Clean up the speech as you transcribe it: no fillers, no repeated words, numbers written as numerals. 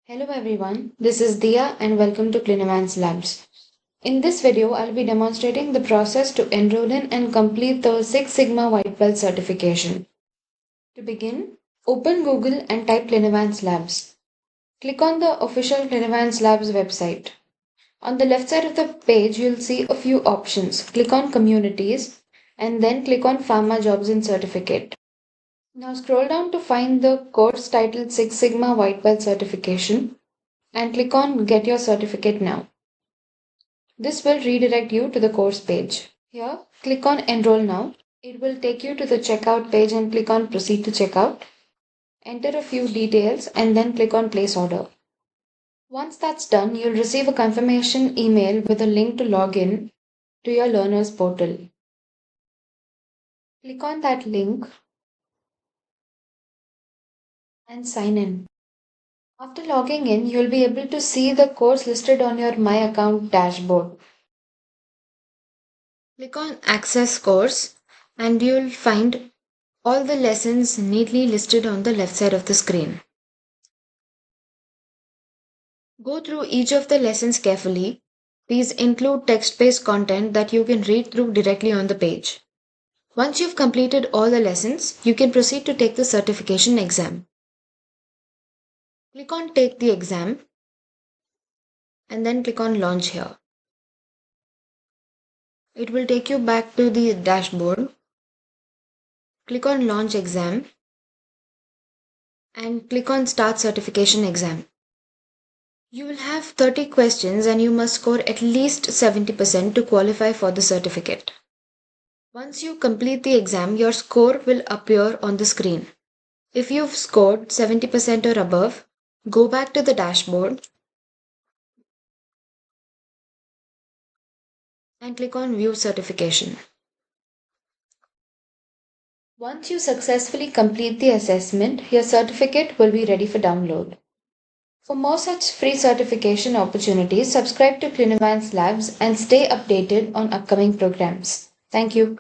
Hello everyone, this is Dia and welcome to Clinivance Labs. In this video, I'll be demonstrating the process to enroll in and complete the Six Sigma White Belt certification. To begin, open Google and type Clinivance Labs. Click on the official Clinivance Labs website. On the left side of the page, you'll see a few options. Click on Communities and then click on Pharma Jobs and Certificate. Now scroll down to find the course titled Six Sigma White Belt Certification and click on Get Your Certificate Now. This will redirect you to the course page. Here, click on Enroll Now. It will take you to the checkout page and click on Proceed to Checkout. Enter a few details and then click on Place Order. Once that's done, you'll receive a confirmation email with a link to log in to your learner's portal. Click on that link and sign in. After logging in, you'll be able to see the course listed on your My Account dashboard. Click on Access Course and you'll find all the lessons neatly listed on the left side of the screen. Go through each of the lessons carefully. These include text-based content that you can read through directly on the page. Once you've completed all the lessons, you can proceed to take the certification exam. Click on Take the exam and then click on Launch here. It will take you back to the dashboard. Click on Launch Exam and click on Start Certification Exam. You will have 30 questions and you must score at least 70% to qualify for the certificate. Once you complete the exam, your score will appear on the screen. If you've scored 70% or above, go back to the dashboard and click on View Certification. Once you successfully complete the assessment, your certificate will be ready for download. For more such free certification opportunities, subscribe to Clinivance Labs and stay updated on upcoming programs. Thank you.